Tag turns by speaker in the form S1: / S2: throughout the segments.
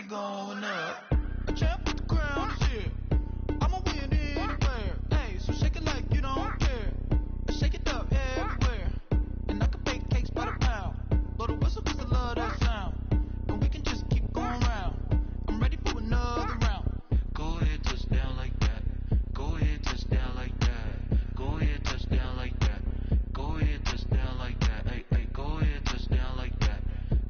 S1: going up. A champ with the crown is here. I'ma win anywhere. Hey, so shake it like you don't care. Shake it up everywhere. And I can bake cakes by the pound. Blow the whistle 'cause I love that sound. And we can just keep going round. I'm ready for another round. Go ahead, touch down like that. Go ahead, touch down like that. Go ahead, touch down like that. Go ahead, touch down like that. Hey, hey, go ahead, touch down like that.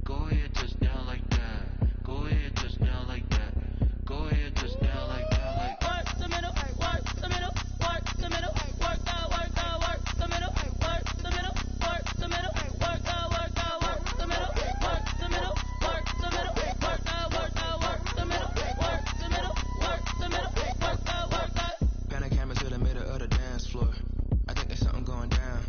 S1: Go ahead, touch down like that. Go ahead, touch down like that. Go ahead, touch down like that. Like work the middle, work the middle, work the middle, work out, work the middle, work the middle, work the middle, work out, work the middle, work the middle, work the middle, work out, work the middle, work the middle, work the middle, work out.
S2: Pan a camera to the middle of the dance floor. I think there's something going down.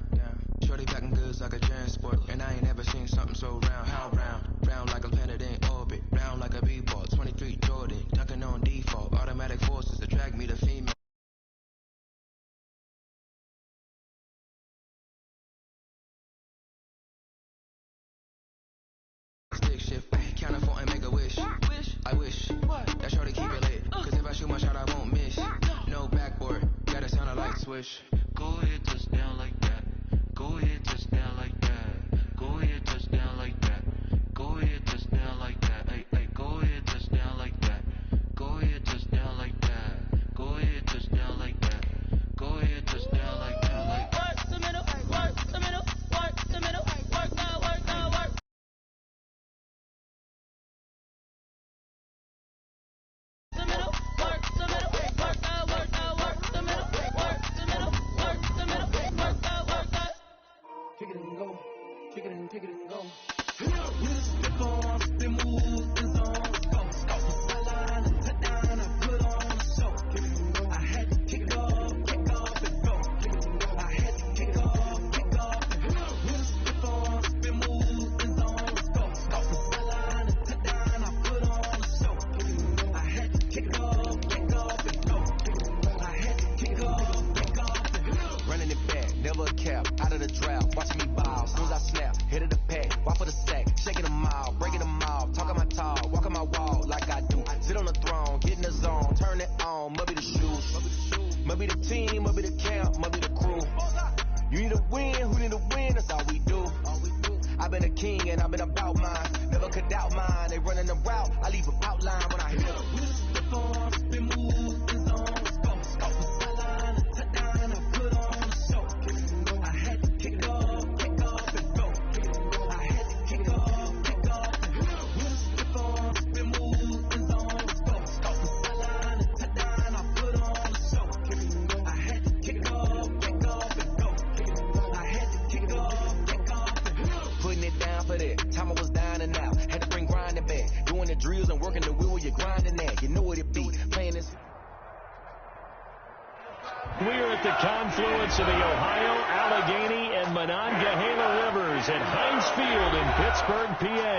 S2: Shorty packing goods like a transport, and I ain't never seen something so round. How round? Round like a planet in orbit, round like a b-ball. 23 Jordan, dunking on default. Automatic forces attract me to female. Stick shift, count a four and make a wish. I wish that shorty keep it lit, 'cause if I shoot my shot I won't miss. No backboard, gotta sound a light switch.
S1: Go ahead, touch down like that. Go ahead, touch down like that. Go ahead, touch down like that. Go ahead, touch down like that. Hey, hey, go ahead, touch down like that. Go ahead, touch down like that. Go ahead, touch down like that. Go ahead, touch down like that. Like work the middle, work the middle, work the middle, work out, work the middle, work the middle, work out, work the middle, work the middle, work the middle, work out.
S2: Kick it and go, kick it and go. Running it back, never a cap, out of the drought, watching me ball, as soon as I snap, hit of the pack, walk for the sack, shaking them all, breaking them all, talking my talk, walking my wall like I do, sit on the throne, get in the zone, turn it on, must be the shoes, must be the team, must be the camp, must be the crew, you need to win, who need to win, that's all we do, I've been a king and I've been about mine, never could doubt mine, they running the route, I leave them outline when I hit them. Been moving zones, go, sideline, touchdown, I put on a show, I had to kick off and go, I had to kick off and go, been moving zones, go, sideline, touchdown, I put on a show, I had to kick off and go, I had to kick off and go, putting it down for that, time I was down and out, had to bring grinding back, doing the drills and working the wheel where you're grinding at, you know what it be, playing this.
S3: We're at the confluence of the Ohio, Allegheny, and Monongahela Rivers at Heinz Field in Pittsburgh, PA.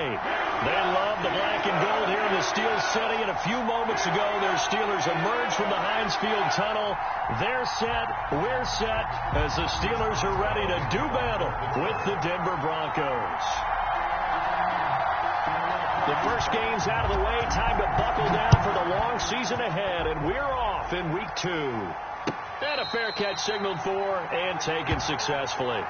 S3: They love the black and gold here in the Steel City, and a few moments ago, their Steelers emerged from the Heinz Field tunnel. They're set, we're set, as the Steelers are ready to do battle with the Denver Broncos. The first game's out of the way, time to buckle down for the long season ahead, and we're off in week 2. And a fair catch signaled for and taken successfully.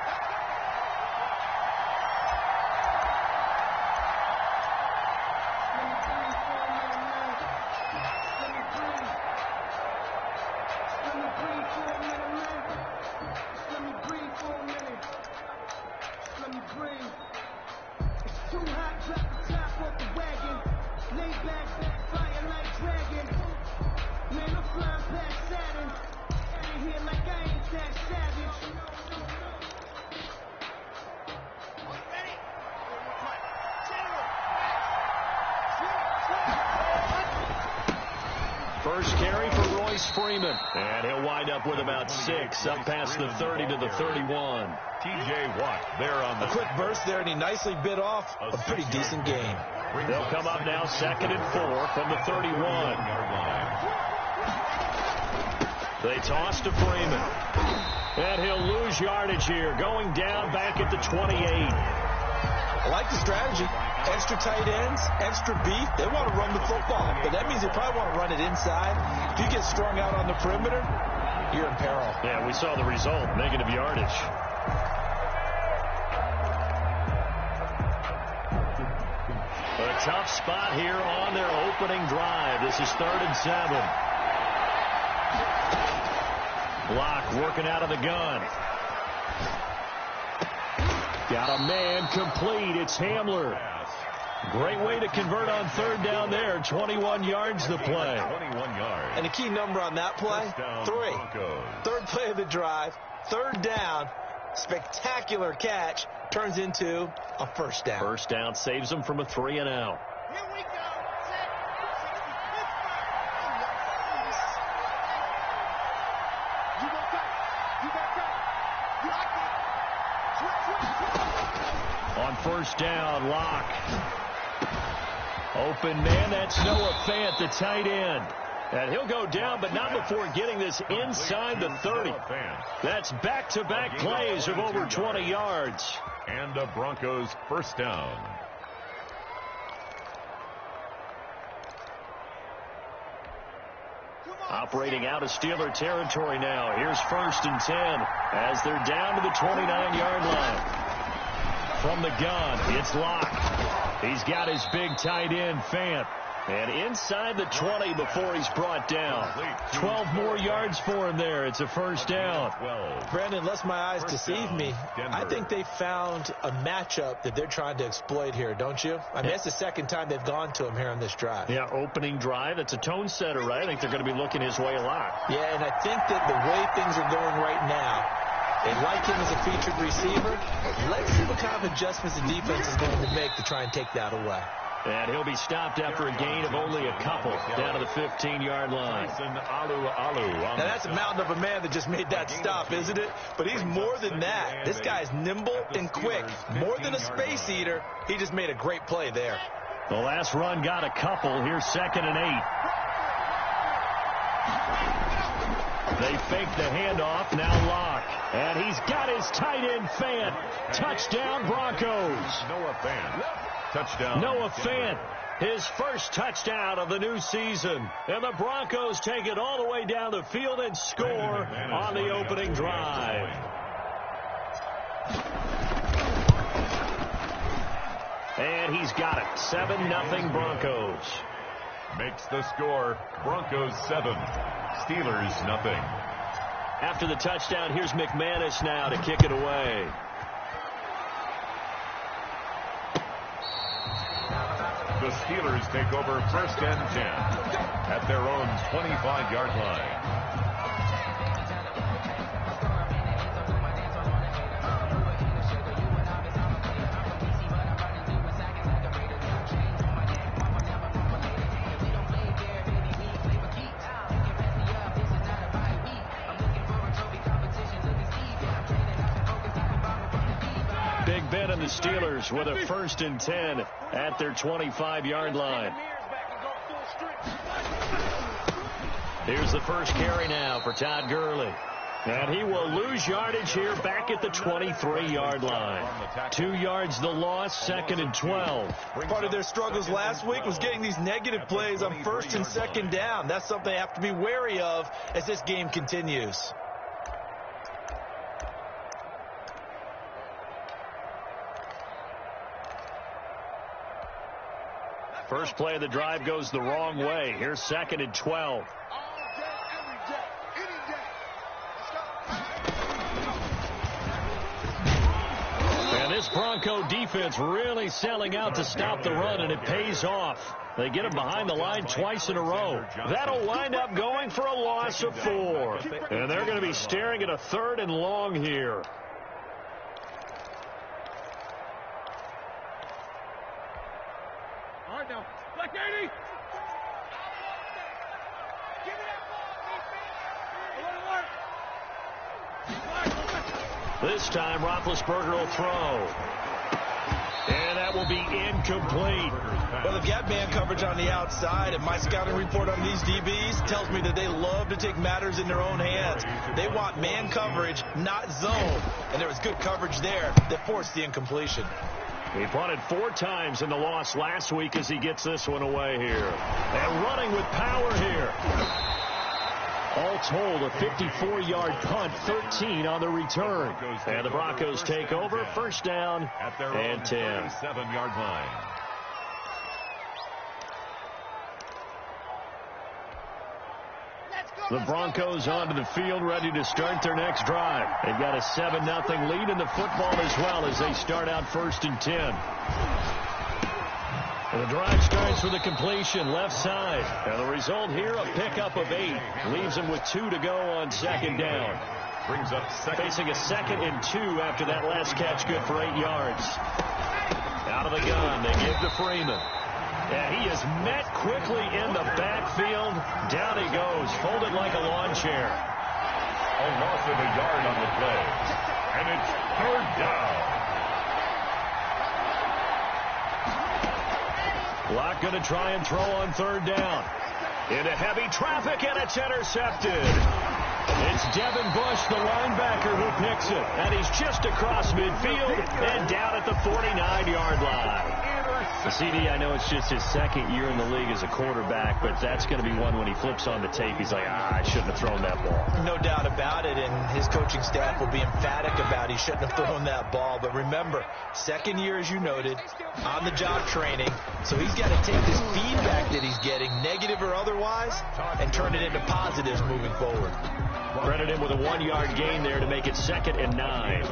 S3: First carry for Royce Freeman. And he'll wind up with about 6, up past the 30 to the 31.
S4: T.J. Watt there on the
S5: quick burst there, and he nicely bit off a pretty decent game.
S3: They'll come up now 2nd and 4 from the 31. They toss to Freeman. And he'll lose yardage here, going down back at the 28.
S5: I like the strategy. Extra tight ends, extra beef. They want to run the football, but that means they probably want to run it inside. If you get strung out on the perimeter, you're in peril.
S3: Yeah, we saw the result, negative yardage. A tough spot here on their opening drive. This is 3rd and 7. Block working out of the gun. Got a man complete. It's Hamler. Great way to convert on 3rd down there. 21 yards the play.
S4: 21 yards.
S5: And the key number on that play, 3.
S4: Broncos.
S5: 3rd play of the drive, 3rd down, spectacular catch, turns into a 1st down.
S3: 1st down saves them from a 3 and out.
S1: Here we go.
S3: On 1st down, Locke. Open man, that's Noah Fant, the tight end. And he'll go down, but not before getting this inside the 30. That's back-to-back plays of over 20 yards.
S4: And the Broncos 1st down.
S3: Operating out of Steeler territory now. Here's 1st and 10 as they're down to the 29-yard line. From the gun, it's Locke. He's got his big tight end, Fant. And inside the 20 before he's brought down. 12 more yards for him there. It's a 1st down.
S5: Brandon, unless my eyes deceive me, I think they found a matchup that they're trying to exploit here, don't you? I mean, that's the 2nd time they've gone to him here on this drive.
S3: Yeah, opening drive. That's a tone setter, right? I think they're going to be looking his way a lot.
S5: Yeah, and I think that the way things are going right now, they like him as a featured receiver. Let's see what kind of adjustments the defense is going to make to try and take that away.
S3: And he'll be stopped after a gain of only a couple down to the 15-yard line.
S5: Now, that's a mountain of a man that just made that stop, isn't it? But he's more than that. This guy's nimble and quick. More than a space eater, he just made a great play there.
S3: The last run got a couple. Here's 2nd and 8. They fake the handoff. Now Locke. And he's got his tight end, Fant. Touchdown, Broncos.
S4: Noah Fant. Touchdown.
S3: Noah Fant, his 1st touchdown of the new season. And the Broncos take it all the way down the field and score on the opening drive. And he's got it. 7-0 Broncos.
S4: Makes the score Broncos 7, Steelers 0.
S3: After the touchdown, here's McManus now to kick it away.
S4: The Steelers take over 1st and 10 at their own 25-yard line.
S3: Big Ben and the Steelers with a 1st and 10 at their 25-yard line. Here's the first carry now for Todd Gurley. And he will lose yardage here back at the 23-yard line. 2 yards the loss, 2nd and 12.
S5: Part of their struggles last week was getting these negative plays on 1st and 2nd down. That's something they have to be wary of as this game continues.
S3: First play of the drive goes the wrong way. Here's 2nd and 12. And this Bronco defense really selling out to stop the run, and it pays off. They get him behind the line twice in a row. That'll wind up going for a loss of 4. And they're going to be staring at a 3rd and long here.
S1: Black 80.
S3: This time, Roethlisberger will throw. And that will be incomplete.
S5: Well, they've got man coverage on the outside, and my scouting report on these DBs tells me that they love to take matters in their own hands. They want man coverage, not zone. And there was good coverage there that forced the incompletion.
S3: He punted 4 times in the loss last week as he gets this one away here. And running with power here. All told, a 54-yard punt, 13 on the return. And the Broncos take over, first down and 10.
S4: 7-yard line.
S3: The Broncos onto the field, ready to start their next drive. They've got a 7-0 lead in the football as well as they start out first and 10. And the drive starts with a completion left side. And the result here, a pickup of 8. Leaves them with 2 to go on second down.
S4: Brings up
S3: Facing a 2nd and 2 after that last catch, good for 8 yards. Out of the gun, they give to Freeman. Yeah, he is met quickly in the backfield. Down he goes, folded like a lawn chair.
S4: a loss of a yard on the play. And it's 3rd down.
S3: Locke going to try and throw on 3rd down. Into heavy traffic, and it's intercepted. It's Devin Bush, the linebacker, who picks it. And he's just across midfield and down at the 49-yard line. The CD, I know it's just his 2nd year in the league as a quarterback, but that's going to be one when he flips on the tape. He's like, I shouldn't have thrown that ball.
S5: No doubt about it, and his coaching staff will be emphatic about he shouldn't have thrown that ball. But remember, 2nd year, as you noted, on-the-job training, so he's got to take this feedback that he's getting, negative or otherwise, and turn it into positives moving forward.
S3: Credit him with a 1-yard gain there to make it 2nd and 9.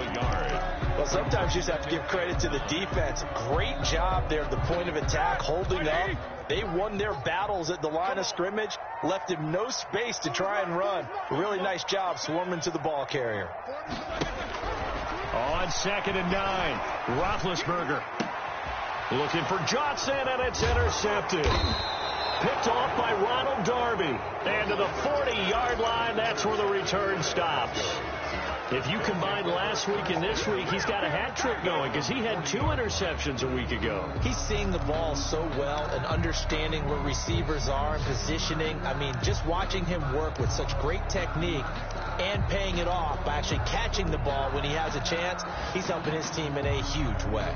S5: Well, sometimes you just have to give credit to the defense. Great job there at the point of attack, holding up. They won their battles at the line of scrimmage, left him no space to try and run. A really nice job swarming to the ball carrier.
S3: On 2nd and 9, Roethlisberger looking for Johnson, and it's intercepted. Picked off by Ronald Darby. And to the 40-yard line, that's where the return stops. If you combine last week and this week, he's got a hat trick going because he had 2 interceptions a week ago.
S5: He's seeing the ball so well and understanding where receivers are and positioning. I mean, just watching him work with such great technique and paying it off by actually catching the ball when he has a chance, he's helping his team in a huge way.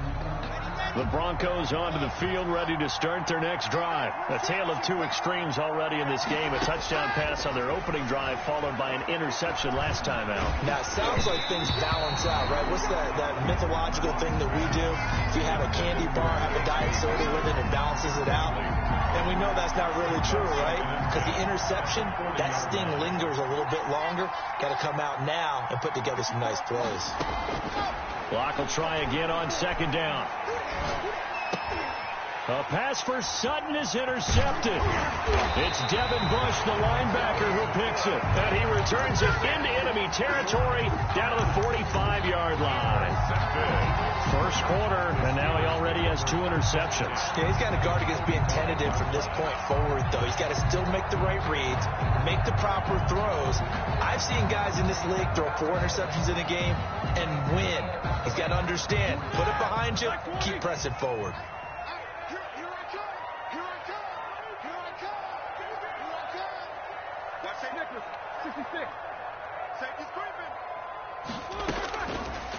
S3: The Broncos onto the field, ready to start their next drive. A tale of 2 extremes already in this game. A touchdown pass on their opening drive, followed by an interception last time out.
S5: Now, it sounds like things balance out, right? What's that mythological thing that we do? If you have a candy bar, have a diet soda with it, it balances it out. And we know that's not really true, right? Because the interception, that sting lingers a little bit longer. Got to come out now and put together some nice plays.
S3: Locke will try again on 2nd down. A pass for Sutton is intercepted. It's Devin Bush, the linebacker, who picks it. And he returns it into enemy territory down to the 45-yard line. First quarter, and now he already has 2 interceptions.
S5: Yeah, he's got to guard against being tentative from this point forward, though. He's got to still make the right reads, make the proper throws. I've seen guys in this league throw 4 interceptions in a game and win. He's got to understand, put it behind you, keep pressing forward.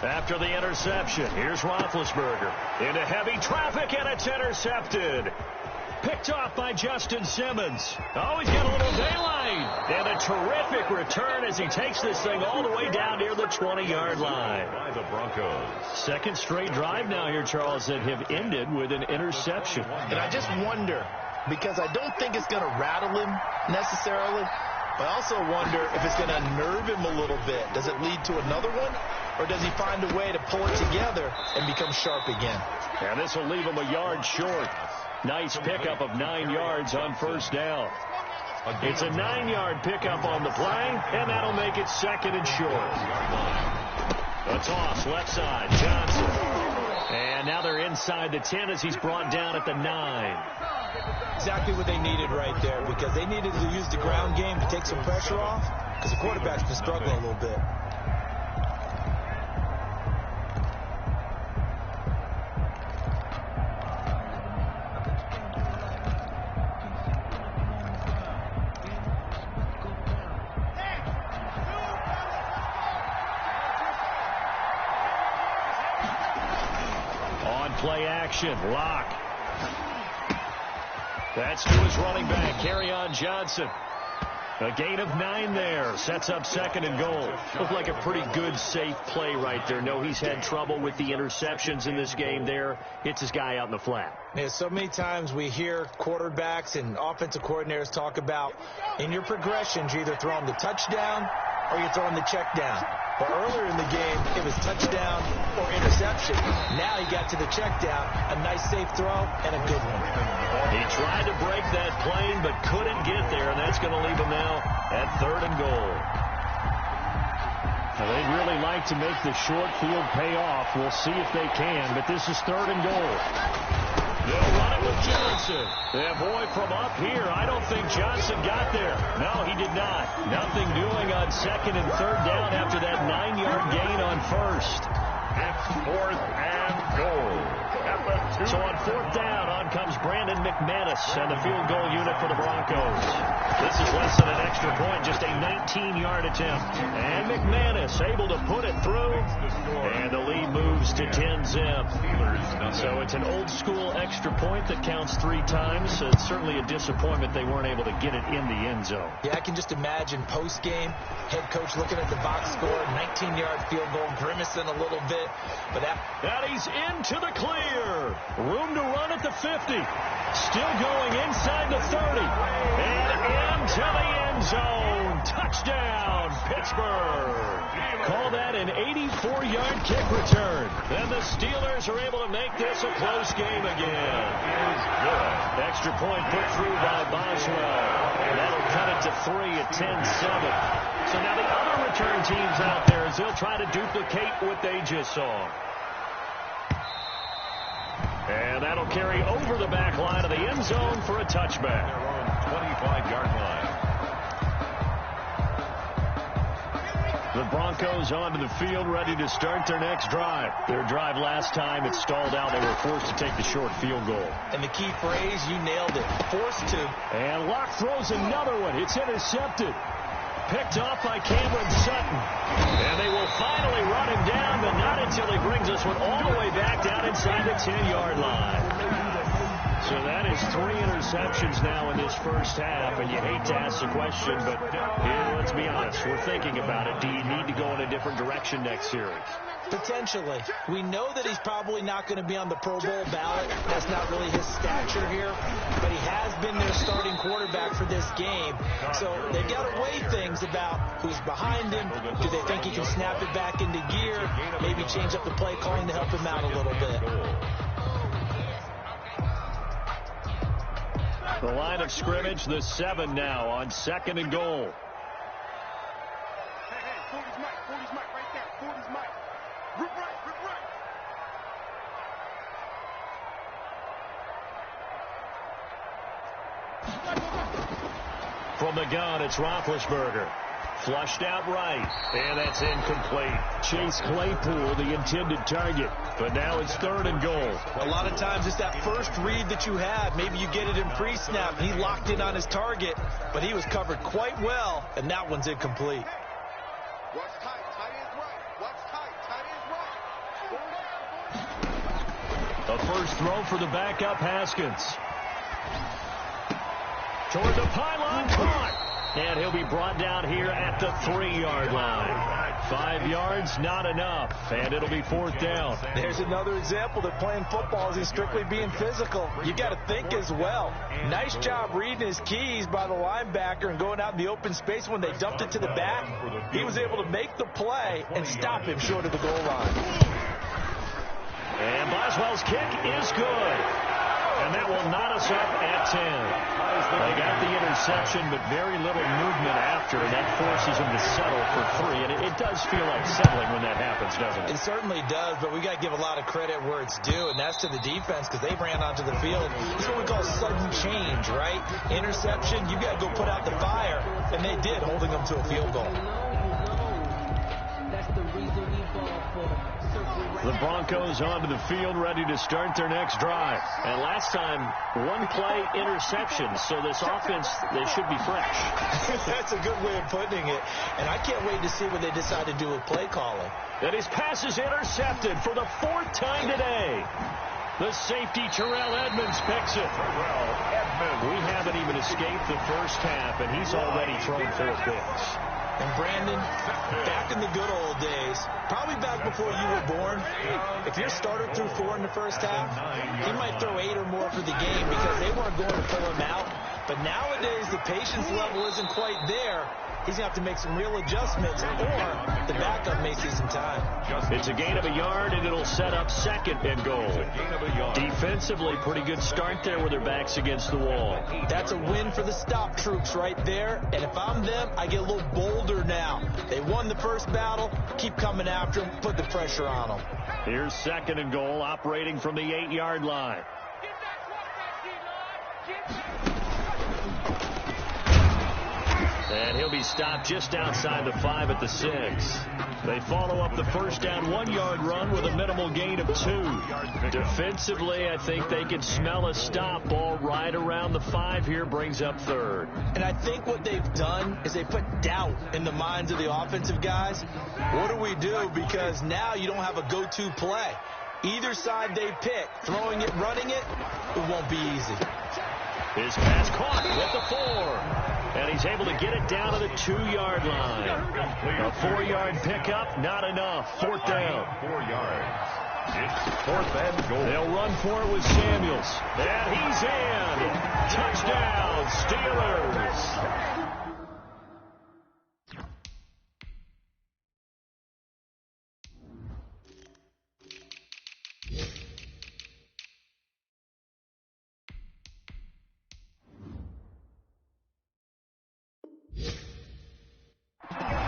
S3: After the interception, here's Roethlisberger into heavy traffic, and it's intercepted. Picked off by Justin Simmons. Oh, he's got a little daylight. And a terrific return as he takes this thing all the way down near the 20-yard line.
S4: By the Broncos.
S3: 2nd straight drive now here, Charles, that have ended with an interception.
S5: And I just wonder, because I don't think it's going to rattle him necessarily, but I also wonder if it's going to unnerve him a little bit. Does it lead to another one? Or does he find a way to pull it together and become sharp again?
S3: And this will leave him a yard short. Nice pickup of 9 yards on 1st down. It's a 9-yard pickup on the play, and that'll make it 2nd and short. A toss left side, Johnson. And now they're inside the 10 as he's brought down at the 9.
S5: Exactly what they needed right there, because they needed to use the ground game to take some pressure off, because the quarterback's been struggling a little bit.
S3: play action. Lock. That's to his running back, Kerryon Johnson. A gain of 9 there. Sets up 2nd and goal. Looked like a pretty good, safe play right there. No, he's had trouble with the interceptions in this game there. Hits his guy out in the flat.
S5: Yeah, so many times we hear quarterbacks and offensive coordinators talk about in your progressions, you're either throwing the touchdown or you're throwing the check down. But earlier in the game, it was touchdown or interception. Now he got to the check down, a nice safe throw, and a good one.
S3: He tried to break that plane, but couldn't get there, and that's going to leave him now at 3rd and goal. Now, they'd really like to make the short field pay off. We'll see if they can, but this is 3rd and goal. They'll run it with Johnson. Yeah, boy, from up here, I don't think Johnson got there. No, he did not. Nothing doing on 2nd and 3rd down after that 9-yard gain on 1st.
S4: It's 4th and goal.
S3: So on 4th down, on comes Brandon McManus and the field goal unit for the Broncos. This is less than an extra point, just a 19-yard attempt. And McManus able to put it through, and the lead moves to 10-zip. So it's an old-school extra point that counts 3 times. So it's certainly a disappointment they weren't able to get it in the end zone.
S5: Yeah, I can just imagine post-game, head coach looking at the box score, 19-yard field goal, grimacing a little bit. But
S3: that he's into the clear. Room to run at the 50. Still going inside the 30. And into the end zone. Touchdown, Pittsburgh. Call that an 84-yard kick return. And the Steelers are able to make this a close game again. Extra point put through by Boswell. And that'll cut it to 3 at 10-7. So now the other return teams out there as they'll try to duplicate what they just saw. And that'll carry over the back line of the end zone for a touchback.
S4: Their own 25-yard line.
S3: The Broncos onto the field, ready to start their next drive. Their drive last time, it stalled out. They were forced to take the short field goal.
S5: And the key phrase, you nailed it, forced to.
S3: And Locke throws another one. It's intercepted. Picked off by Cameron Sutton. And they will finally run him down, but not until he brings this one all the way back down inside the 10-yard line. So that is 3 interceptions now in this first half, and you hate to ask the question, but let's be honest, we're thinking about it. Do you need to go in a different direction next series?
S5: Potentially. We know that he's probably not going to be on the Pro Bowl ballot. That's not really his stature here, but he has been their starting quarterback for this game. So they've got to weigh things about who's behind him. Do they think he can snap it back into gear? Maybe change up the play calling to help him out a little bit.
S3: The line of scrimmage, the 7 now on 2nd and goal. From the gun, it's Roethlisberger. Flushed out right, and that's incomplete. Chase Claypool, the intended target, but now it's 3rd and goal.
S5: A lot of times it's that first read that you have. Maybe you get it in pre-snap, and he locked in on his target, but he was covered quite well, and that one's incomplete.
S6: Watch tight, tight ends right. Watch tight, tight ends right.
S3: A first throw for the backup Haskins. Toward the pylon, caught. And he'll be brought down here at the 3-yard line. 5 yards, not enough. And it'll be 4th down.
S5: There's another example that playing football isn't strictly being physical. You got to think as well. Nice job reading his keys by the linebacker and going out in the open space when they dumped it to the back. He was able to make the play and stop him short of the goal line.
S3: And Boswell's kick is good. And that will knot us up at 10. They got the interception, but very little movement after, and that forces them to settle for 3. And it does feel like settling when that happens, doesn't it?
S5: It certainly does, but we got to give a lot of credit where it's due, and that's to the defense because they ran onto the field. It's what we call sudden change, right? Interception, you got to go put out the fire, and they did, holding them to a field goal.
S3: The Broncos onto the field, ready to start their next drive. And last time, 1 play interception, so this offense, they should be fresh.
S5: That's a good way of putting it. And I can't wait to see what they decide to do with play calling.
S3: And his pass is intercepted for the 4th time today. The safety, Terrell Edmonds, picks it. We haven't even escaped the first half, and he's already thrown 4 picks.
S5: And Brandon, back in the good old days, probably back before you were born, if your starter threw 4 in the first half, he might throw 8 or more for the game because they weren't going to pull him out. But nowadays, the patience level isn't quite there. He's going to have to make some real adjustments, or the backup may see some time.
S3: It's a gain of a yard, and it'll set up 2nd and goal. Defensively, pretty good start there with their backs against the wall.
S5: That's a win for the stop troops right there, and if I'm them, I get a little bolder now. They won the first battle, keep coming after them, put the pressure on them.
S3: Here's 2nd and goal, operating from the 8-yard line. And he'll be stopped just outside the 5 at the 6. They follow up the first down 1-yard run with a minimal gain of 2. Defensively, I think they can smell a stop. Ball right around the 5 here, brings up 3rd.
S5: And I think what they've done is they put doubt in the minds of the offensive guys. What do we do? Because now you don't have a go-to play. Either side they pick, throwing it, running it, it won't be easy.
S3: His pass caught with the 4. And he's able to get it down to the 2-yard line. A 4-yard pickup, not enough. 4th down.
S4: 4 yards. It's 4th and goal.
S3: They'll run for it with Samuels. And he's in. Touchdown, Steelers.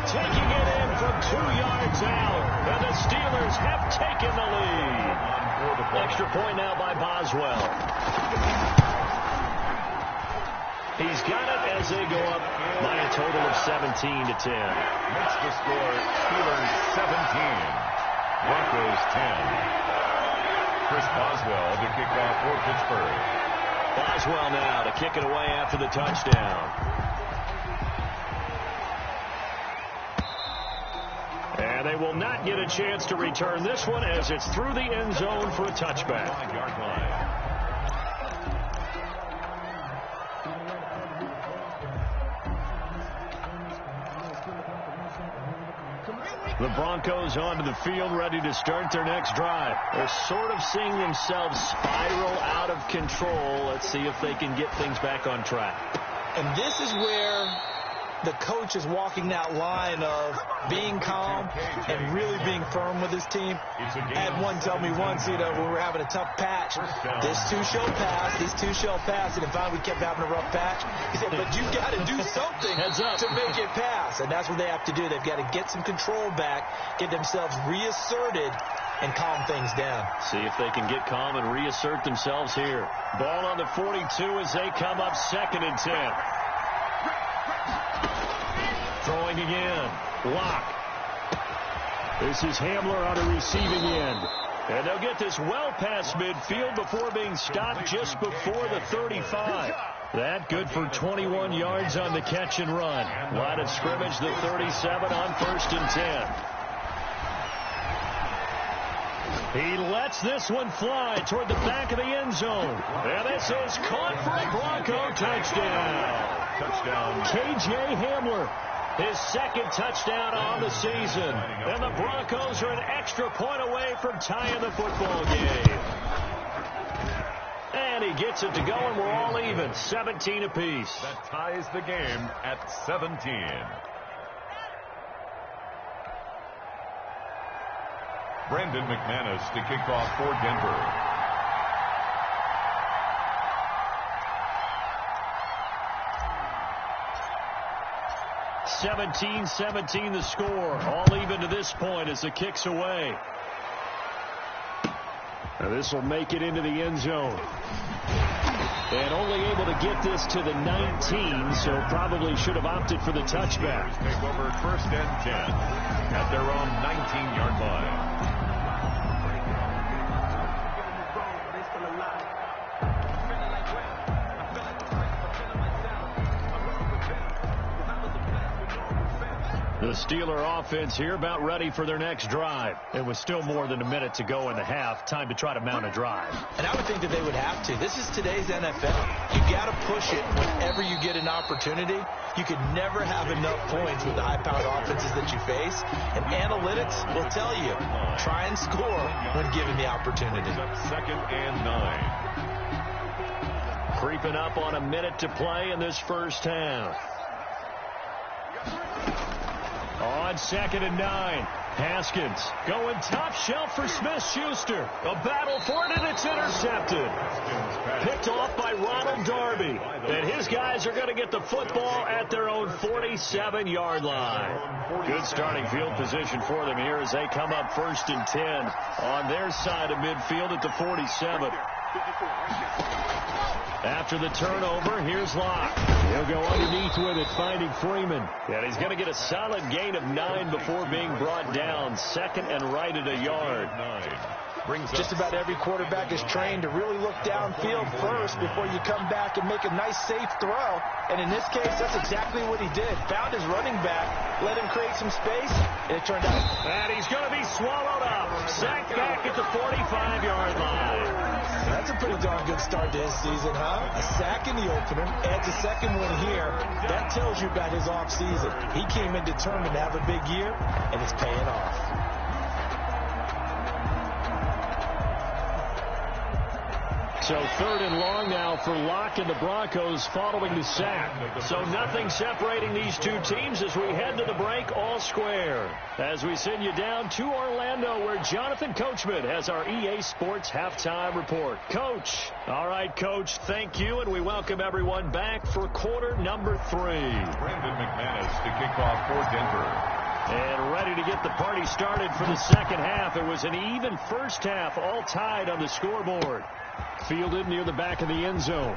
S3: Taking it in from 2 yards out, and the Steelers have taken the lead. Extra point now by Boswell. He's got it as they go up by a total of 17-10.
S4: Makes the score Steelers 17, Broncos 10. Chris Boswell to kick off for Pittsburgh.
S3: Boswell now to kick it away after the touchdown. And they will not get a chance to return this one as it's through the end zone for a touchback.
S4: 5-yard line.
S3: The Broncos onto the field, ready to start their next drive. They're sort of seeing themselves spiral out of control. Let's see if they can get things back on track.
S5: And this is where the coach is walking that line of being calm and really being firm with his team. I had one tell me once, when we were having a tough patch, this two shall pass, and if we kept having a rough patch, he said, but you got to do something to make it pass. And that's what they have to do. They've got to get some control back, get themselves reasserted, and calm things down.
S3: See if they can get calm and reassert themselves here. Ball on the 42 as they come up 2nd and 10. Throwing again. Lock. This is Hamler on a receiving end. And they'll get this well past midfield before being stopped just before the 35. That good for 21 yards on the catch and run. Line of scrimmage, the 37 on 1st and 10. He lets this one fly toward the back of the end zone. And this is caught for a Bronco touchdown. K.J. Hamler. His 2nd touchdown on the season. And the Broncos are an extra point away from tying the football game. And he gets it to go, and we're all even. 17 apiece.
S4: That ties the game at 17. Brandon McManus to kick off for Denver.
S3: 17-17 the score. All even to this point as the kick's away. Now this will make it into the end zone. And only able to get this to the 19, so probably should have opted for the touchback.
S4: Take over 1st and 10 at their own 19-yard line.
S3: The Steeler offense here about ready for their next drive. It was still more than a minute to go in the half. Time to try to mount a drive.
S5: And I would think that they would have to. This is today's NFL. You got to push it whenever you get an opportunity. You could never have enough points with the high-powered offenses that you face. And analytics will tell you, try and score when given the opportunity.
S4: 2nd and 9.
S3: Creeping up on a minute to play in this first half. On 2nd and 9, Haskins going top shelf for Smith-Schuster. A battle for it, and it's intercepted. Picked off by Ronald Darby. And his guys are going to get the football at their own 47-yard line. Good starting field position for them here as they come up 1st and 10 on their side of midfield at the 47. After the turnover, here's Locke. He'll go underneath with it, finding Freeman. And he's going to get a solid gain of 9 before being brought down. 2nd and right at a yard.
S5: Just about every quarterback is trained to really look downfield first before you come back and make a nice, safe throw. And in this case, that's exactly what he did. Found his running back, let him create some space, and it turned out.
S3: And he's going to be swallowed up. Sacked back at the 45-yard line.
S5: That's a pretty darn good start to his season, huh? A sack in the opener, adds a second one here. That tells you about his offseason. He came in determined to have a big year, and it's paying off.
S3: So 3rd and long now for Locke and the Broncos following the sack. So nothing separating these two teams as we head to the break all square. As we send you down to Orlando where Jonathan Coachman has our EA Sports halftime report. Coach. All right, Coach, thank you, and we welcome everyone back for quarter number 3.
S4: Brandon McManus to kick off for Denver.
S3: And ready to get the party started for the second half. It was an even first half, all tied on the scoreboard. Fielded near the back of the end zone.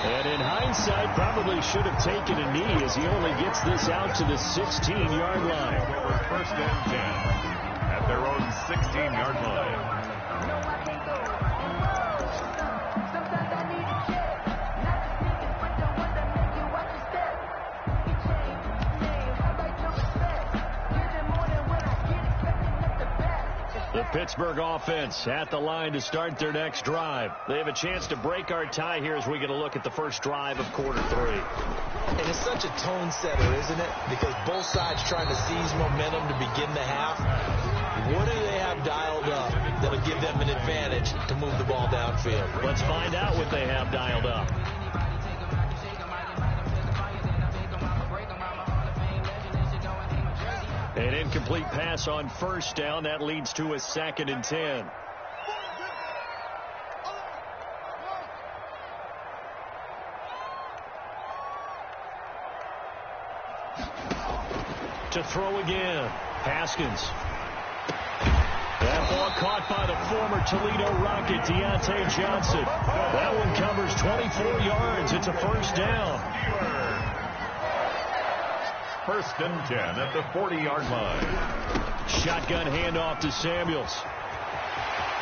S3: And in hindsight, probably should have taken a knee as he only gets this out to the 16-yard line.
S4: 1st and 10 at their own 16-yard line.
S3: The Pittsburgh offense at the line to start their next drive. They have a chance to break our tie here as we get a look at the first drive of quarter 3.
S5: And it's such a tone setter, isn't it? Because both sides trying to seize momentum to begin the half. What do they have dialed up that'll give them an advantage to move the ball downfield?
S3: Let's find out what they have dialed up. An incomplete pass on 1st down. That leads to a 2nd and 10. To throw again. Haskins. That ball caught by the former Toledo Rocket, Deontay Johnson. That one covers 24 yards. It's a 1st down.
S4: 1st and 10 at the 40-yard line.
S3: Shotgun handoff to Samuels.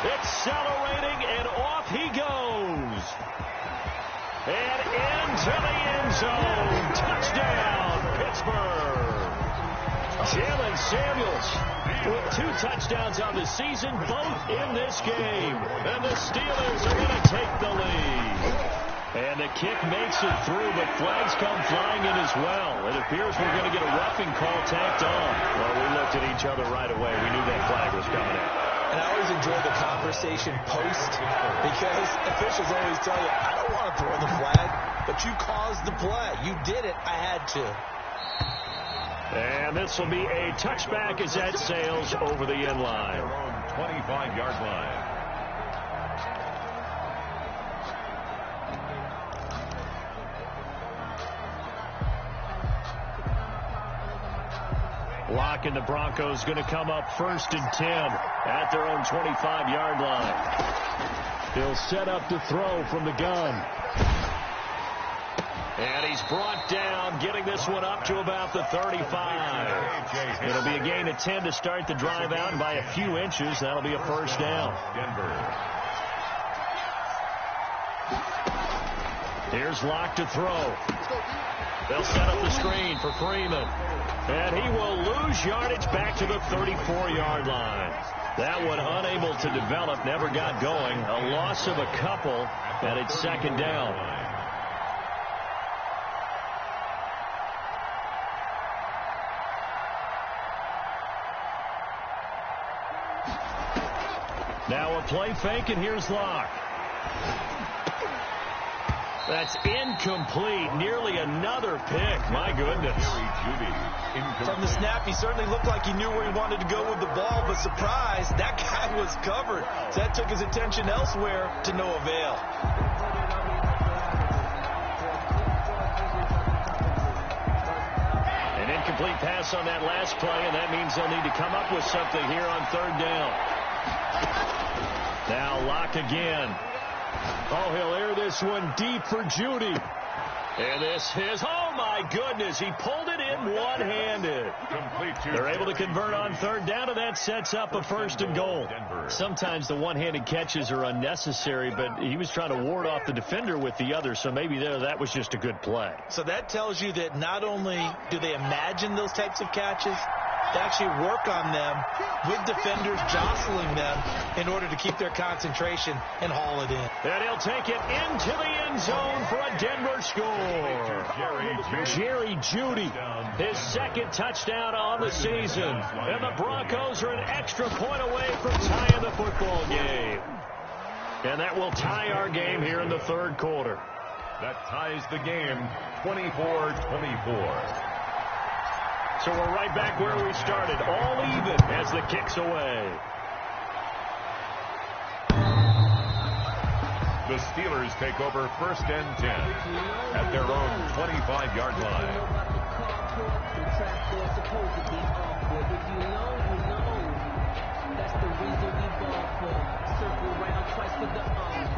S3: Accelerating, and off he goes. And into the end zone. Touchdown, Pittsburgh. Jalen Samuels with 2 touchdowns on the season, both in this game. And the Steelers are going to take the lead. And the kick makes it through, but flags come flying in as well. It appears we're going to get a roughing call tacked on. Well, we looked at each other right away. We knew that flag was coming in.
S5: And I always enjoy the conversation post because officials always tell you, I don't want to throw the flag, but you caused the play. You did it. I had to.
S3: And this will be a touchback as that sails over the end line.
S4: Their own 25-yard line.
S3: Locke and the Broncos going to come up 1st and 10 at their own 25-yard line. He'll set up to throw from the gun. And he's brought down, getting this one up to about the 35. It'll be a gain of 10 to start the drive out by a few inches. That'll be a 1st down.
S4: Denver.
S3: Here's Locke to throw. They'll set up the screen for Freeman. And he will lose yardage back to the 34-yard line. That one unable to develop, never got going. A loss of a couple, and it's second down. Now a play fake, and here's Locke. That's incomplete. Nearly another pick. My goodness.
S5: From the snap, he certainly looked like he knew where he wanted to go with the ball, but surprise, that guy was covered. So that took his attention elsewhere to no avail.
S3: An incomplete pass on that last play, and that means they'll need to come up with something here on third down. Now Locke again. Oh, he'll air this one deep for Judy. And this is, oh my goodness, he pulled it in one-handed. They're able to convert on third down, and that sets up a first and goal. Sometimes the one-handed catches are unnecessary, but he was trying to ward off the defender with the other, so maybe that was just a good play.
S5: So that tells you that not only do they imagine those types of catches, they actually work on them with defenders jostling them in order to keep their concentration and haul it in.
S3: And he'll take it into the end zone for a Denver score. Jerry Jeudy, his second touchdown on the season. And the Broncos are an extra point away from tying the football game. And that will tie our game here in the third quarter.
S4: That ties the game 24-24.
S3: So we're right back where we started, all even as the kick's away.
S4: The Steelers take over first and 10 at their own 25-yard line.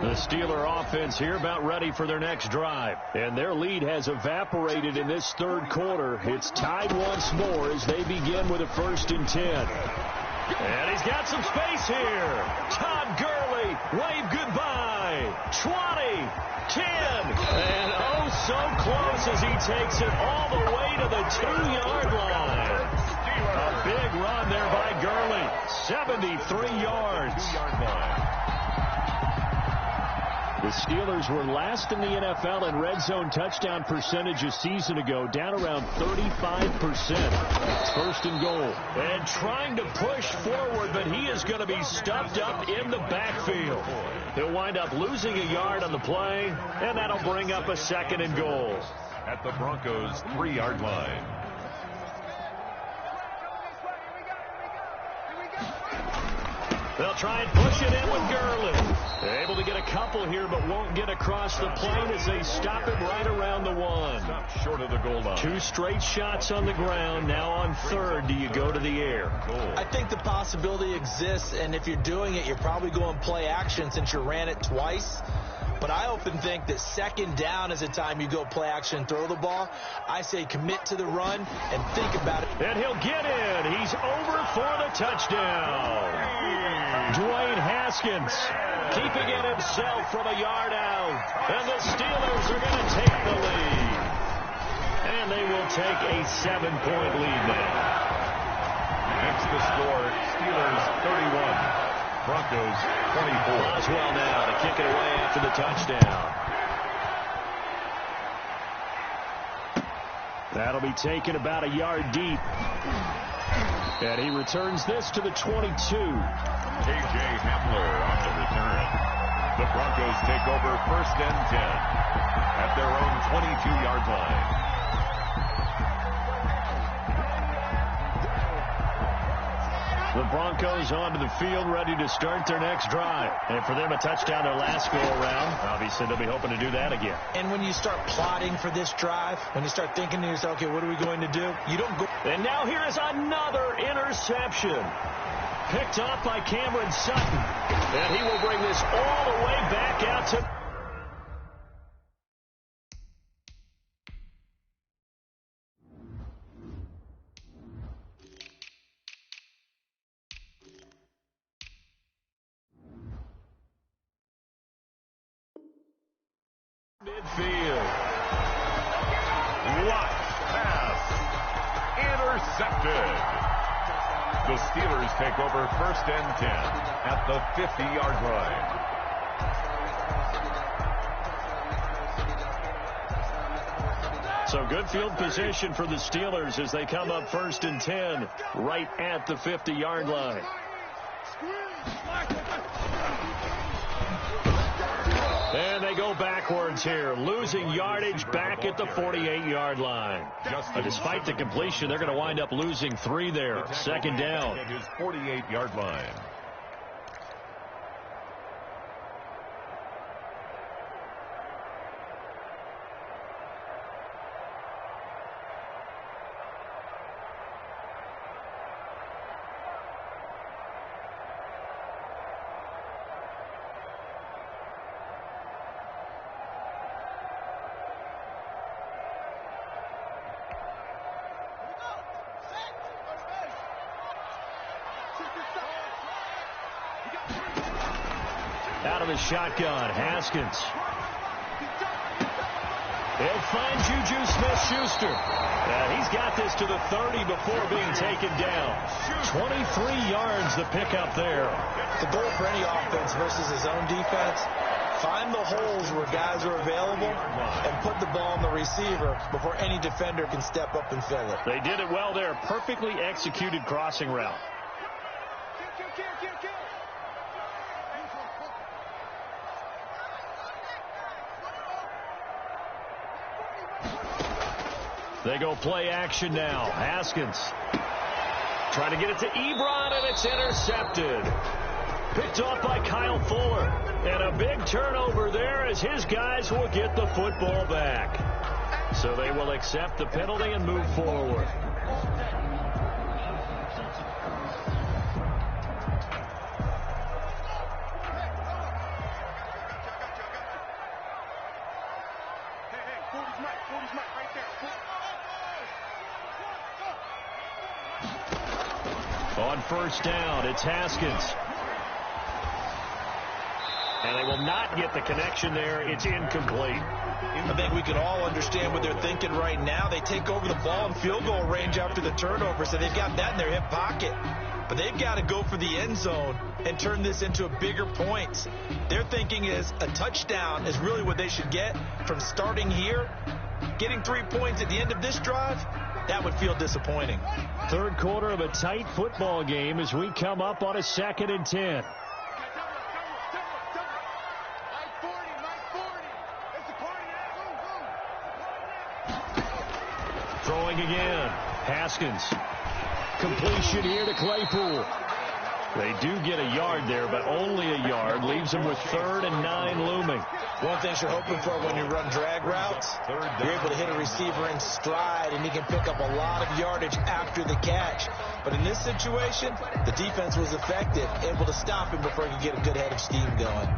S3: The Steeler offense here about ready for their next drive. And their lead has evaporated in this third quarter. It's tied once more as they begin with a first and 10. And he's got some space here. Todd Gurley, wave goodbye. 20, 10, and oh so close as he takes it all the way to the 2-yard line. A big run there by Gurley. 73 yards. The Steelers were last in the NFL in red zone touchdown percentage a season ago, down around 35%. It's first and goal. And trying to push forward, but he is going to be stuffed up in the backfield. He'll wind up losing a yard on the play, and that'll bring up a second and goal.
S4: At the Broncos' 3-yard line.
S3: They'll try and push it in with Gurley. They're able to get a couple here, but won't get across the plane as they stop it right around the 1.
S4: Stop short of the goal line.
S3: 2 straight shots on the ground. Now on third, do you go to the air?
S5: I think the possibility exists, and if you're doing it, you're probably going play action since you ran it twice. But I often think that second down is the time you go play action and throw the ball. I say commit to the run and think about it.
S3: And he'll get in. He's over for the touchdown. Dwayne Haskins keeping it himself from a yard out. And the Steelers are going to take the lead. And they will take a 7-point lead now.
S4: Next the score, Steelers 31. Broncos 24.
S3: Boswell now to kick it away after the touchdown. That'll be taken about a yard deep. And he returns this to the 22.
S4: K.J. Hamler on the return. The Broncos take over first and 10 at their own 22-yard line.
S3: The Broncos onto the field, ready to start their next drive. And for them, a touchdown their last go-around. Obviously, they'll be hoping to do that again.
S5: And when you start plotting for this drive, when you start thinking to yourself, okay, what are we going to do? You don't go.
S3: And now here is another interception. Picked off by Cameron Sutton. And he will bring this all the way back out to... midfield. Watt
S4: good. The Steelers take over 1st and 10 at the 50-yard line.
S3: So good field position for the Steelers as they come up 1st and 10 right at the 50-yard line. And they go backwards here, losing yardage back at the 48-yard line. But despite the completion, they're going to wind up losing 3 there. 2nd down.
S4: At his 48-yard line.
S3: Out of the shotgun, Haskins. He'll find Juju Smith-Schuster. He's got this to the 30 before being taken down. 23 yards the pickup there.
S5: The goal for any offense versus his own defense, find the holes where guys are available and put the ball on the receiver before any defender can step up and fill it.
S3: They did it well there. Perfectly executed crossing route. They go play action now. Haskins trying to get it to Ebron, and it's intercepted. Picked off by Kyle Fuller. And a big turnover there as his guys will get the football back. So they will accept the penalty and move forward. On 1st down, it's Haskins. And they will not get the connection there. It's incomplete.
S5: I think we can all understand what they're thinking right now. They take over the ball in field goal range after the turnover, so they've got that in their hip pocket. But they've got to go for the end zone and turn this into a bigger point. Their thinking is a touchdown is really what they should get from starting here. Getting 3 points at the end of this drive, that would feel disappointing.
S3: 3rd quarter of a tight football game as we come up on a 2nd and 10. Throwing again. Haskins. Completion here to Claypool. They do get a yard there, but only a yard. Leaves them with 3rd and 9 looming.
S5: One thing you're hoping for when you run drag routes, you're able to hit a receiver in stride, and he can pick up a lot of yardage after the catch. But in this situation, the defense was effective, able to stop him before he could get a good head of steam going.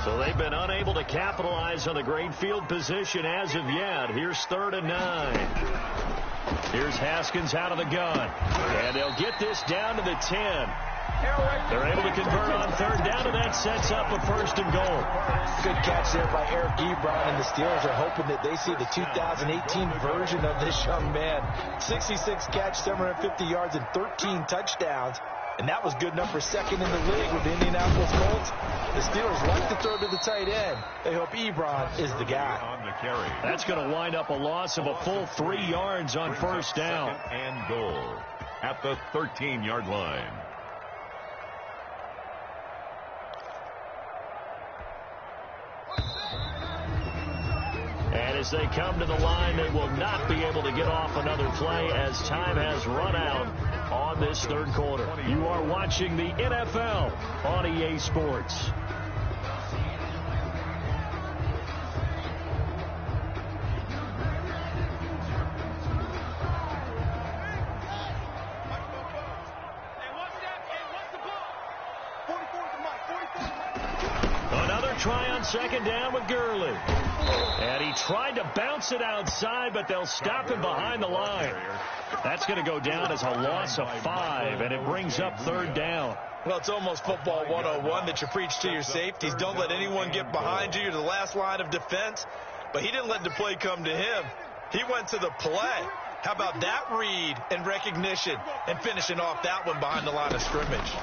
S3: So they've been unable to capitalize on the great field position as of yet. Here's 3rd and 9. Here's Haskins out of the gun. And they'll get this down to the 10. They're able to convert on 3rd down, and that sets up a 1st and goal.
S5: Good catch there by Eric Ebron, and the Steelers are hoping that they see the 2018 version of this young man. 66 catch, 750 yards, and 13 touchdowns. And that was good enough for 2nd in the league with the Indianapolis Colts. The Steelers like to throw to the tight end. They hope Ebron is the guy.
S4: On the carry.
S3: That's going to wind up a loss of a full 3 yards on 1st down.
S4: 2nd and goal at the 13-yard line.
S3: And as they come to the line, they will not be able to get off another play as time has run out on this 3rd quarter. You are watching the NFL on EA Sports. try on second down with Gurley. And he tried to bounce it outside, but they'll stop him behind the line. That's going to go down as a loss of 5, and it brings up third down.
S5: Well, it's almost football 101 that you preach to your safeties. Don't let anyone get behind you. You're the last line of defense. But he didn't let the play come to him. He went to the play. How about that read and recognition and finishing off that one behind the line of scrimmage?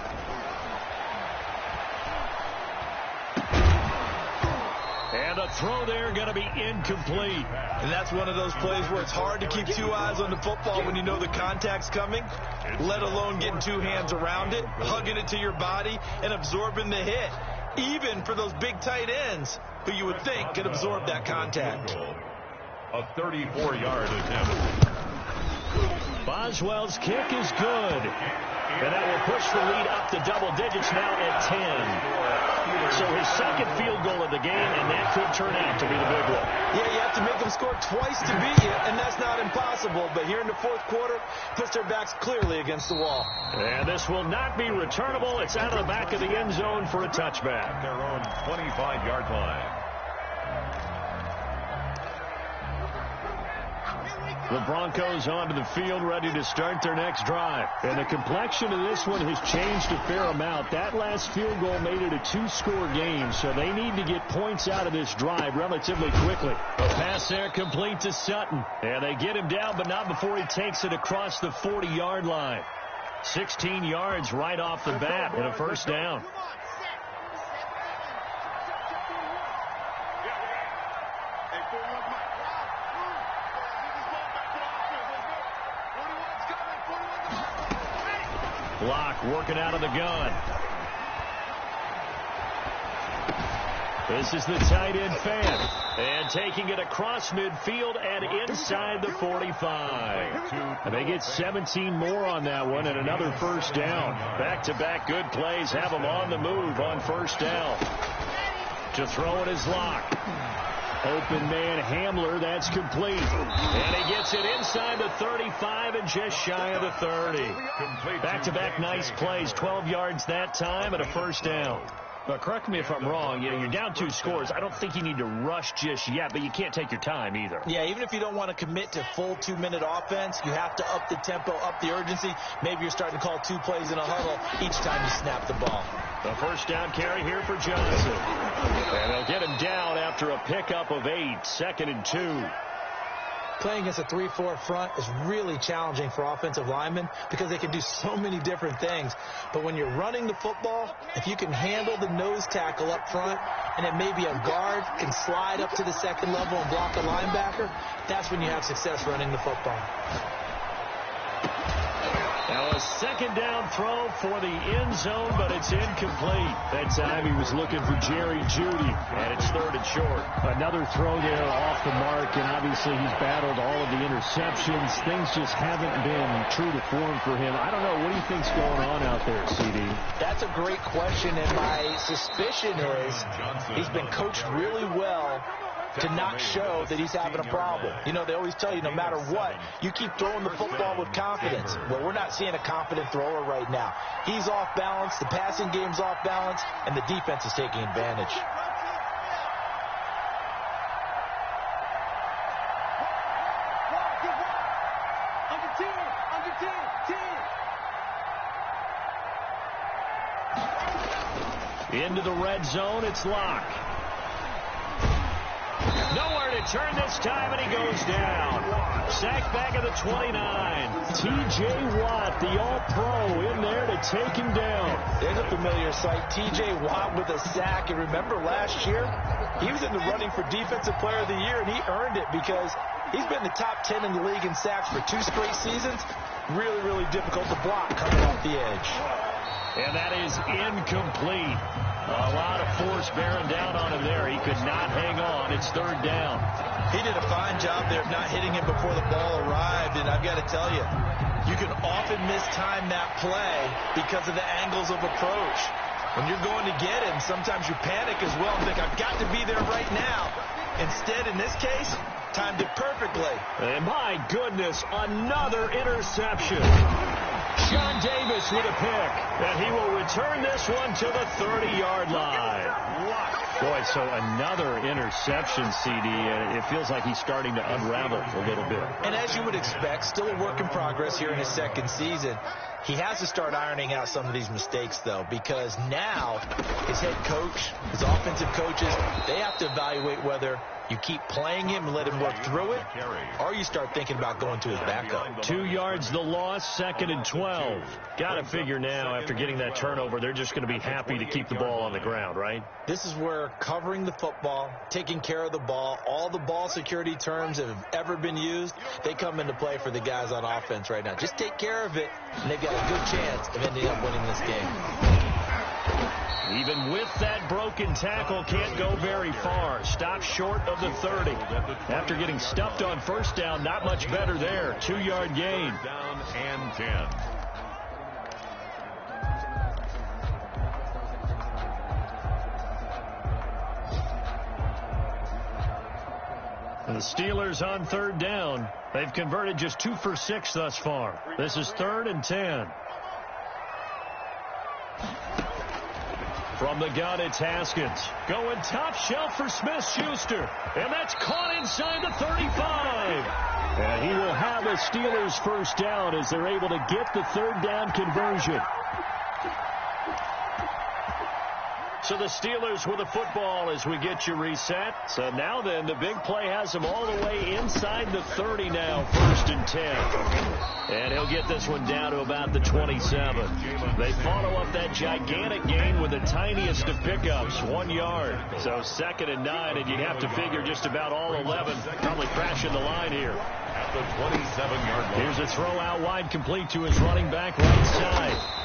S3: And the throw there going to be incomplete.
S5: And that's one of those plays where it's hard to keep two eyes on the football when you know the contact's coming, let alone getting two hands around it, hugging it to your body, and absorbing the hit, even for those big tight ends who you would think could absorb that contact.
S4: A 34-yard attempt.
S3: Boswell's kick is good. And that will push the lead up to double digits now at 10. So his second field goal of the game, and that could turn out to be the big one.
S5: Yeah, you have to make them score twice to beat you, and that's not impossible. But here in the fourth quarter, puts their backs clearly against the wall.
S3: And this will not be returnable. It's out of the back of the end zone for a touchback.
S4: Their own 25-yard line.
S3: The Broncos onto the field, ready to start their next drive. And the complexion of this one has changed a fair amount. That last field goal made it a two-score game, so they need to get points out of this drive relatively quickly. A pass there complete to Sutton. And they get him down, but not before he takes it across the 40-yard line. 16 yards right off the bat and a first down. Block working out of the gun. This is the tight end fan. And taking it across midfield and inside the 45. And they get 17 more on that one and another first down. Back-to-back good plays have them on the move on first down. To throw it is Locke. Open man Hamler, that's complete. And he gets it inside the 35 and just shy of the 30. Back-to-back nice plays, 12 yards that time and a first down. But correct me if I'm wrong, you're down 2 scores. I don't think you need to rush just yet, but you can't take your time either.
S5: Yeah, even if you don't want to commit to full 2-minute offense, you have to up the tempo, up the urgency. Maybe you're starting to call 2 plays in a huddle each time you snap the ball.
S3: The first down carry here for Johnson. And they'll get him down after a pickup of 8, 2nd and 2.
S5: Playing against a 3-4 front is really challenging for offensive linemen because they can do so many different things. But when you're running the football, if you can handle the nose tackle up front, and it may be a guard can slide up to the second level and block a linebacker, that's when you have success running the football.
S3: Now a second down throw for the end zone, but it's incomplete. That time he was looking for Jerry Jeudy, and it's 3rd and short. Another throw there off the mark, and obviously he's battled all of the interceptions. Things just haven't been true to form for him. I don't know. What do you think's going on out there, CD? That's
S5: a great question, and my suspicion is he's been coached really well to not show that he's having a problem. You know, they always tell you no matter what, you keep throwing the football with confidence. Well, we're not seeing a confident thrower right now. He's off balance, the passing game's off balance, and the defense is taking advantage.
S3: Into the red zone, it's Locke. Nowhere to turn this time, and he goes down. Sacked back at the 29. T.J. Watt, the All-Pro, in there to take him down.
S5: There's a familiar sight. T.J. Watt with a sack. And remember last year, he was in the running for Defensive Player of the Year, and he earned it because he's been the top 10 in the league in sacks for 2 straight seasons. Really, really difficult to block coming off the edge.
S3: And that is incomplete. A lot of force bearing down on him there. He could not hang on. It's 3rd down.
S5: He did a fine job there of not hitting him before the ball arrived. And I've got to tell you, you can often mistime that play because of the angles of approach. When you're going to get him, sometimes you panic as well and think, I've got to be there right now. Instead, in this case, timed it perfectly.
S3: And my goodness, another interception. Sean Davis Davis with a pick, and he will return this one to the 30-yard line. Boy, so another interception, CD, and it feels like he's starting to unravel a little bit.
S5: And as you would expect, still a work in progress here in his second season. He has to start ironing out some of these mistakes, though, because now his head coach, his offensive coaches, they have to evaluate whether you keep playing him and let him work through it, or you start thinking about going to his backup.
S3: 2 yards the loss, 2nd and 12. Got to figure now, after getting that turnover, they're just going to be happy to keep the ball on the ground, right?
S5: This is where covering the football, taking care of the ball, all the ball security terms that have ever been used, they come into play for the guys on offense right now. Just take care of it, and they've got a good chance of ending up winning this game.
S3: Even with that broken tackle, can't go very far. Stopped short of the 30. After getting stuffed on first down, not much better there. 2-yard gain.
S4: Down and 10.
S3: And the Steelers on 3rd down. They've converted just 2 for 6 thus far. This is 3rd and 10. From the gun, it's Haskins. Going top shelf for Smith-Schuster. And that's caught inside the 35. And he will have a Steelers first down as they're able to get the 3rd down conversion. So the Steelers with the football as we get you reset. So now then, the big play has them all the way inside the 30 now, 1st and 10. And he'll get this one down to about the 27. They follow up that gigantic gain with the tiniest of pickups, 1 yard. So 2nd and 9, and you'd have to figure just about all 11 probably crashing the line here.
S4: At the 27-yard line.
S3: Here's a throw out wide, complete to his running back right side.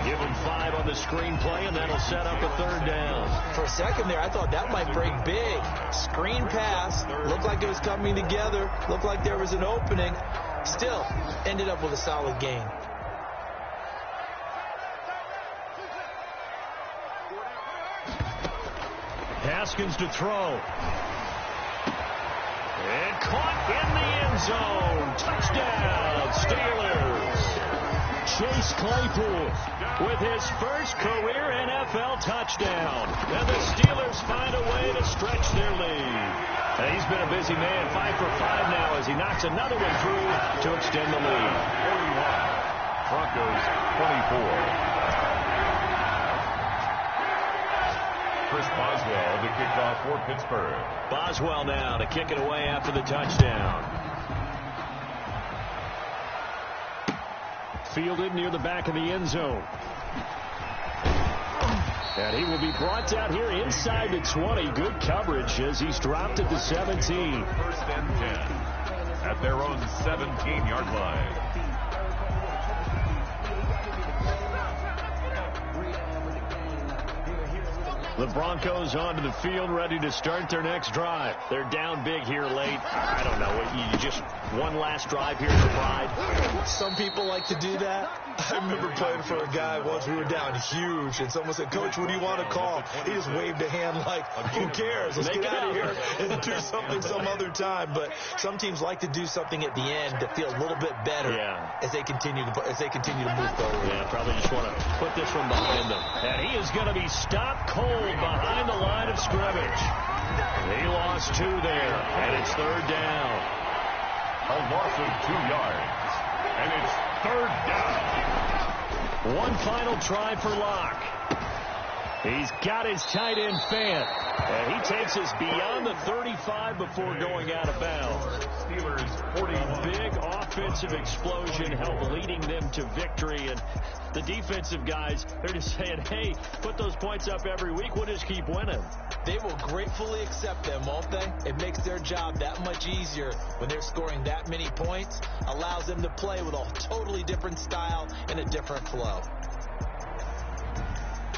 S3: Give him 5 on the screen play, and that'll set up a 3rd down.
S5: For a second there, I thought that might break big. Screen pass. Looked like it was coming together. Looked like there was an opening. Still, ended up with a solid gain.
S3: Haskins to throw. And caught in the end zone. Touchdown, Steelers. Chase Claypool with his first career NFL touchdown. And the Steelers find a way to stretch their lead. And he's been a busy man, 5 for 5 now as he knocks another one through to extend the lead.
S4: 41. Broncos 24. Chris Boswell to kick off for Pittsburgh.
S3: Boswell now to kick it away after the touchdown. Fielded near the back of the end zone. And he will be brought down here inside the 20. Good coverage as he's dropped at the 17.
S4: 1st and 10 at their own 17-yard line.
S3: The Broncos onto the field, ready to start their next drive. They're down big here late. I don't know. You just one last drive here for pride.
S5: Some people like to do that. I remember playing for a guy once. We were down huge, and someone said, "Coach, what do you want to call?" He just waved a hand like, "Who cares? Let's get out of here and do something some other time." But some teams like to do something at the end to feel a little bit better as they continue to move forward.
S3: Yeah, probably just want to put this one behind them. And he is going to be stopped cold behind the line of scrimmage. He lost 2 there, and it's 3rd down.
S4: A loss of 2 yards, and it's 3rd down.
S3: One final try for Locke. He's got his tight end Fant, and he takes us beyond the 35 before going out of bounds.
S4: Steelers 41.
S3: Big offensive explosion helped leading them to victory, and the defensive guys, they're just saying, hey, put those points up every week, we'll just keep winning.
S5: They will gratefully accept them, won't they? It makes their job that much easier when they're scoring that many points, allows them to play with a totally different style and a different flow.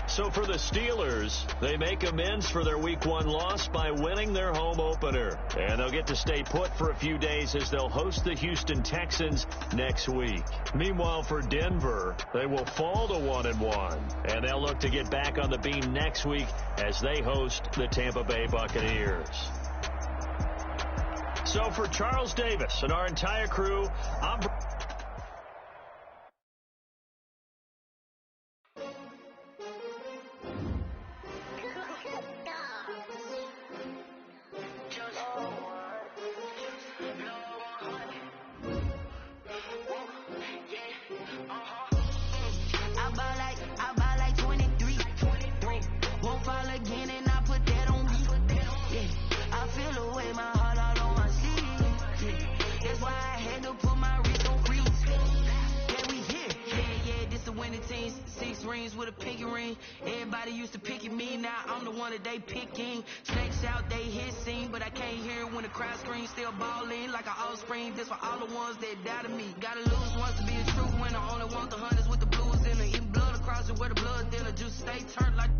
S3: So for the Steelers, they make amends for their Week 1 loss by winning their home opener. And they'll get to stay put for a few days as they'll host the Houston Texans next week. Meanwhile, for Denver, they will fall to 1-1. And they'll look to get back on the beam next week as they host the Tampa Bay Buccaneers. So for Charles Davis and our entire crew, I'm
S7: Everybody used to pick at me, now I'm the one that they picking. Snakes out, they hissing, but I can't hear when the crowd screams. Still balling like an offspring. This for all the ones that doubted me. Gotta lose once to be a true winner. Only want the hunters with the blues in it. Even blood across it where the blood thinner. Juice stay turned like